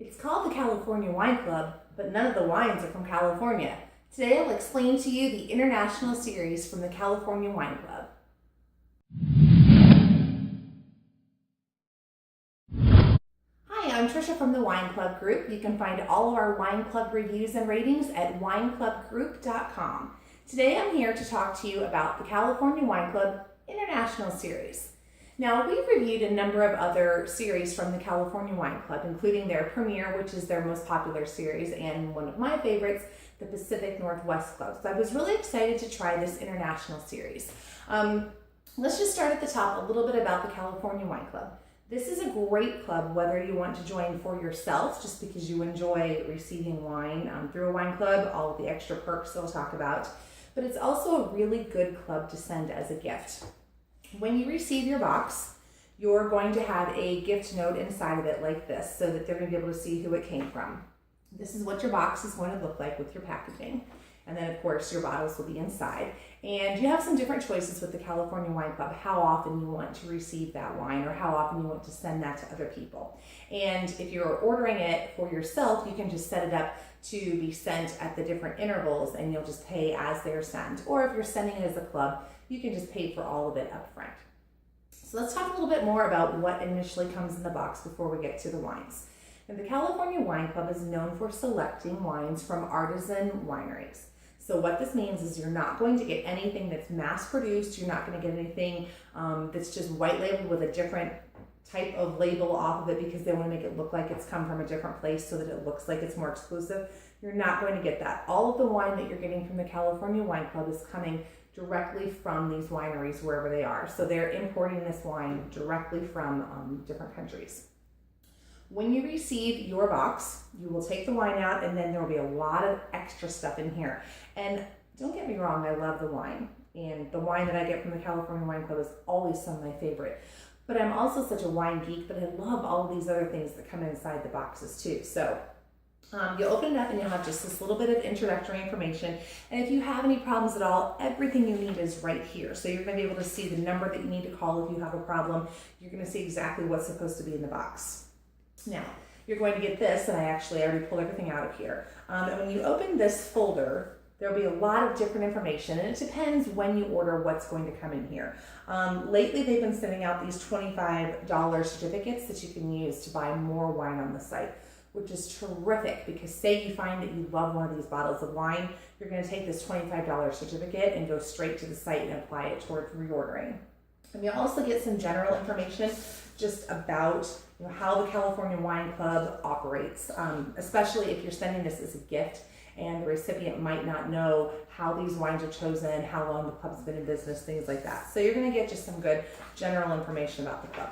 It's called the California Wine Club, but none of the wines are from California. Today I'll explain to you the international series from the California Wine Club. Hi, I'm Tricia from the Wine Club Group. You can find all of our Wine Club reviews and ratings at wineclubgroup.com. Today I'm here to talk to you about the California Wine Club International Series. Now, we've reviewed a number of other series from the California Wine Club, including their Premier, which is their most popular series, and one of my favorites, the Pacific Northwest Club. So I was really excited to try this international series. Let's just start at the top, a little bit about the California Wine Club. This is a great club whether you want to join for yourself, just because you enjoy receiving wine through a wine club, all of the extra perks they'll talk about, but it's also a really good club to send as a gift. When you receive your box, you're going to have a gift note inside of it like this so that they're going to be able to see who it came from. This is what your box is going to look like with your packaging. And then, of course, your bottles will be inside. And you have some different choices with the California Wine Club, how often you want to receive that wine or how often you want to send that to other people. And if you're ordering it for yourself, you can just set it up to be sent at the different intervals and you'll just pay as they're sent. Or if you're sending it as a club, you can just pay for all of it up front. So let's talk a little bit more about what initially comes in the box before we get to the wines. And the California Wine Club is known for selecting wines from artisan wineries. So what this means is you're not going to get anything that's mass produced. You're not going to get anything that's just white labeled with a different type of label off of it because they want to make it look like it's come from a different place so that it looks like it's more exclusive. You're not going to get that. All of the wine that you're getting from the California Wine Club is coming directly from these wineries wherever they are. So they're importing this wine directly from different countries. When you receive your box, you will take the wine out and then there will be a lot of extra stuff in here. And don't get me wrong, I love the wine. And the wine that I get from the California Wine Club is always some of my favorite. But I'm also such a wine geek, but I love all of these other things that come inside the boxes too. So you open it up and you'll have just this little bit of introductory information. And if you have any problems at all, everything you need is right here. So you're going to be able to see the number that you need to call if you have a problem. You're going to see exactly what's supposed to be in the box. Now, you're going to get this, and I already pulled everything out of here. And when you open this folder, there'll be a lot of different information, and it depends when you order what's going to come in here. Lately, they've been sending out these $25 certificates that you can use to buy more wine on the site, which is terrific because say you find that you love one of these bottles of wine, you're going to take this $25 certificate and go straight to the site and apply it towards reordering. And you'll also get some general information just about how the California Wine Club operates, especially if you're sending this as a gift and the recipient might not know how these wines are chosen, how long the club's been in business, things like that. So you're going to get just some good general information about the club.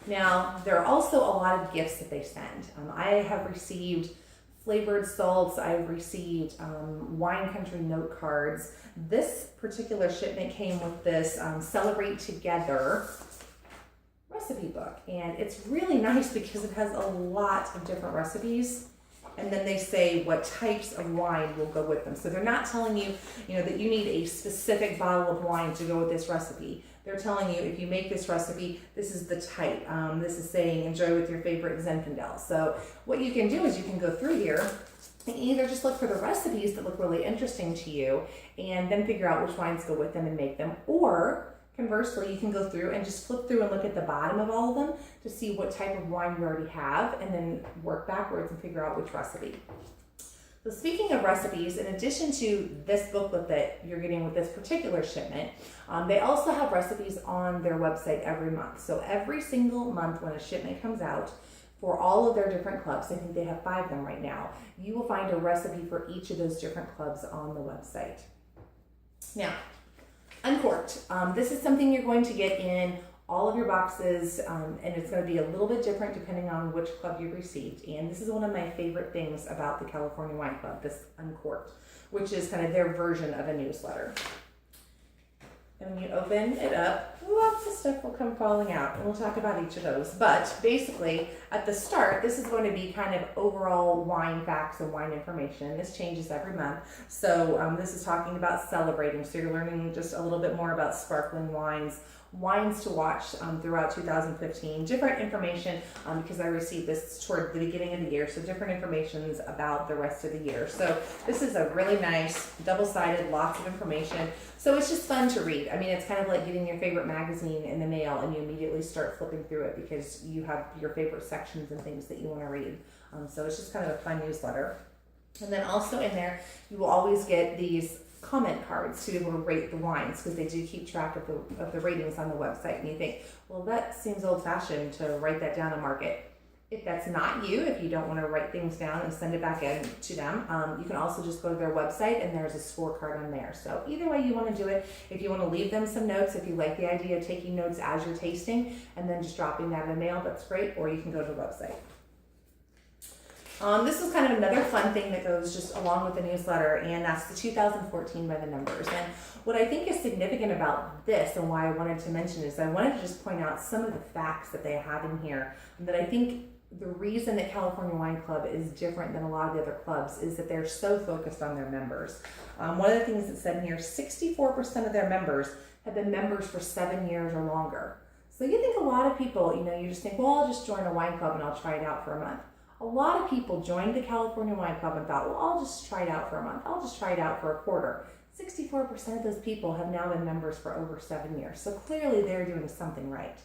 Now, there are also a lot of gifts that they send. I have received flavored salts, I've received wine country note cards. This particular shipment came with this Celebrate Together recipe book, and it's really nice because it has a lot of different recipes, and then they say what types of wine will go with them. So they're not telling you, that you need a specific bottle of wine to go with this recipe. They're telling you if you make this recipe, this is the type. This is saying enjoy with your favorite Zinfandel. So what you can do is you can go through here and either just look for the recipes that look really interesting to you and then figure out which wines go with them and make them, or conversely, you can go through and just flip through and look at the bottom of all of them to see what type of wine you already have and then work backwards and figure out which recipe. So speaking of recipes, in addition to this booklet that you're getting with this particular shipment, they also have recipes on their website every month. So every single month when a shipment comes out for all of their different clubs, I think they have 5 of them right now, you will find a recipe for each of those different clubs on the website. Now, uncorked. This is something you're going to get in all of your boxes, and it's going to be a little bit different depending on which club you received. And this is one of my favorite things about the California Wine Club, this uncorked, which is kind of their version of a newsletter. And when you open it up, lots of stuff will come falling out, and we'll talk about each of those. But basically, at the start, this is going to be kind of overall wine facts and wine information. This changes every month. So this is talking about celebrating. So you're learning just a little bit more about sparkling wines, wines to watch throughout 2015, different information because I received this toward the beginning of the year, so different informations about the rest of the year. So this is a really nice, double-sided, lots of information. So it's just fun to read. I mean, it's kind of like getting your favorite magazine in the mail and you immediately start flipping through it because you have your favorite sections and things that you want to read. So it's just kind of a fun newsletter. And then also in there, you will always get these comment cards to be able to rate the wines because they do keep track of the ratings on the website. And you think, well, that seems old-fashioned to write that down and mark it. If that's not you, if you don't want to write things down and send it back in to them, you can also just go to their website and there's a scorecard on there. So either way you want to do it, if you want to leave them some notes, if you like the idea of taking notes as you're tasting and then just dropping that in the mail, that's great, or you can go to the website. This is kind of another fun thing that goes just along with the newsletter, and that's the 2014 by the numbers. And what I think is significant about this and why I wanted to mention is I wanted to just point out some of the facts that they have in here that I think the reason that California Wine Club is different than a lot of the other clubs is that they're so focused on their members. One of the things that said in here, 64% of their members have been members for 7 years or longer. So you think a lot of people, you just think, well, I'll just join a wine club and I'll try it out for a month. A lot of people joined the California Wine Club and thought, well, I'll just try it out for a month. I'll just try it out for a quarter. 64% of those people have now been members for over 7 years. So clearly they're doing something right.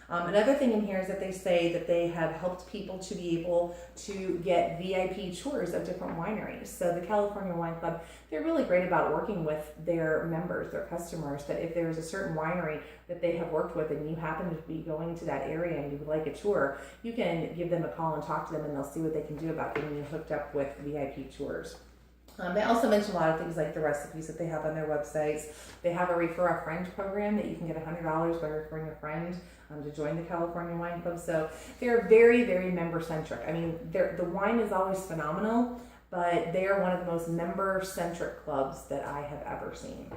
Another thing in here is that they say that they have helped people to be able to get VIP tours of different wineries. So the California Wine Club, they're really great about working with their members, their customers, that if there's a certain winery that they have worked with and you happen to be going to that area and you would like a tour, you can give them a call and talk to them and they'll see what they can do about getting you hooked up with VIP tours. They also mention a lot of things like the recipes that they have on their websites. They have a refer a friend program that you can get $100 by referring a friend to join the California Wine Club. So they're very, very member-centric. I mean, the wine is always phenomenal, but they are one of the most member-centric clubs that I have ever seen.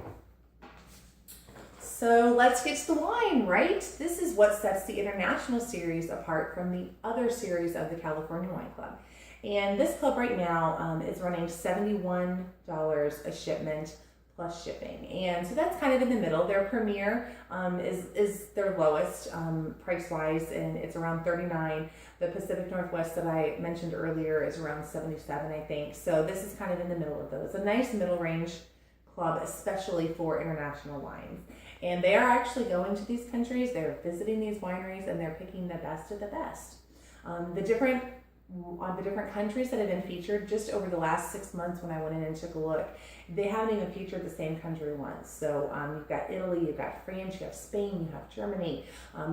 So let's get to the wine, right? This is what sets the international series apart from the other series of the California Wine Club. And this club right now is running $71 a shipment plus shipping. And so that's kind of in the middle. Their premier is their lowest price-wise, and it's around $39. The Pacific Northwest that I mentioned earlier is around $77, I think. So this is kind of in the middle of those. A nice middle range club, especially for international wines. And they are actually going to these countries, they're visiting these wineries, and they're picking the best of the best. The different countries that have been featured just over the last 6 months when I went in and took a look, they haven't even featured the same country once. So you've got Italy, you've got France, you have Spain, you have Germany.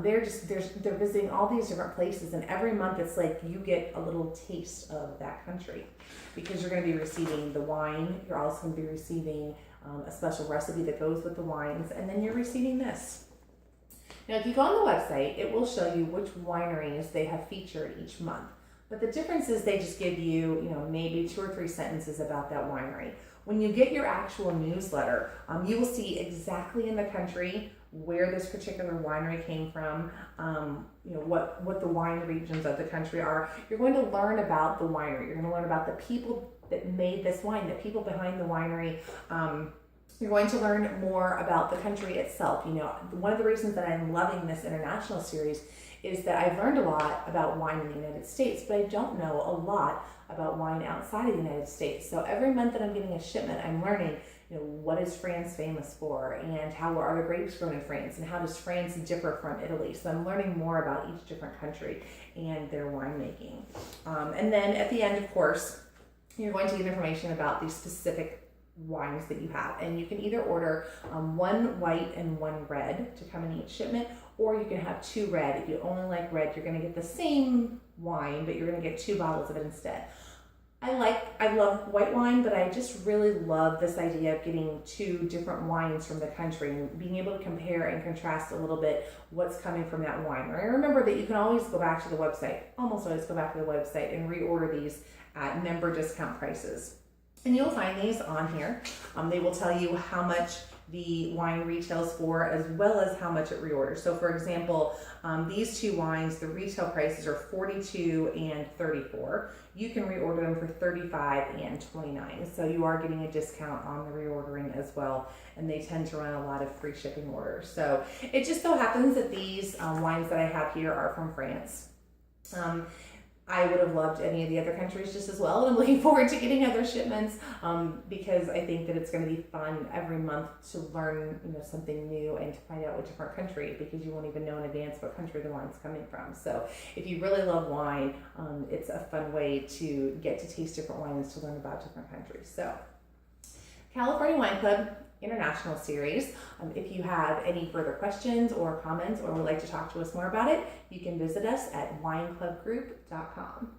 They're visiting all these different places, and every month it's like you get a little taste of that country because you're going to be receiving the wine. You're also going to be receiving a special recipe that goes with the wines, and then you're receiving this. Now, if you go on the website, it will show you which wineries they have featured each month. But the difference is they just give you, maybe 2 or 3 sentences about that winery. When you get your actual newsletter, you will see exactly in the country where this particular winery came from, what the wine regions of the country are. You're going to learn about the winery. You're going to learn about the people that made this wine, the people behind the winery. You're going to learn more about the country itself. One of the reasons that I'm loving this international series is that I've learned a lot about wine in the United States, but I don't know a lot about wine outside of the United States. So every month that I'm getting a shipment, I'm learning, what is France famous for, and how are the grapes grown in France, and how does France differ from Italy. So I'm learning more about each different country and their winemaking. And then at the end, of course, you're going to get information about these specific wines that you have, and you can either order 1 white and 1 red to come in each shipment, or you can have 2 red. If you only like red, you're going to get the same wine, but you're going to get 2 bottles of it instead. I love white wine, but I just really love this idea of getting 2 different wines from the country and being able to compare and contrast a little bit what's coming from that wine. And remember that you can always go back to the website, almost always go back to the website and reorder these at member discount prices. And you'll find these on here. They will tell you how much the wine retails for, as well as how much it reorders. So for example, these two wines, the retail prices are $42 and $34. You can reorder them for $35 and $29. So you are getting a discount on the reordering as well. And they tend to run a lot of free shipping orders. So it just so happens that these wines that I have here are from France. I would have loved any of the other countries just as well, and I'm looking forward to getting other shipments because I think that it's going to be fun every month to learn, something new and to find out what different country, because you won't even know in advance what country the wine's coming from. So if you really love wine, it's a fun way to get to taste different wines, to learn about different countries. So California Wine Club International Series. If you have any further questions or comments or would like to talk to us more about it, you can visit us at wineclubgroup.com.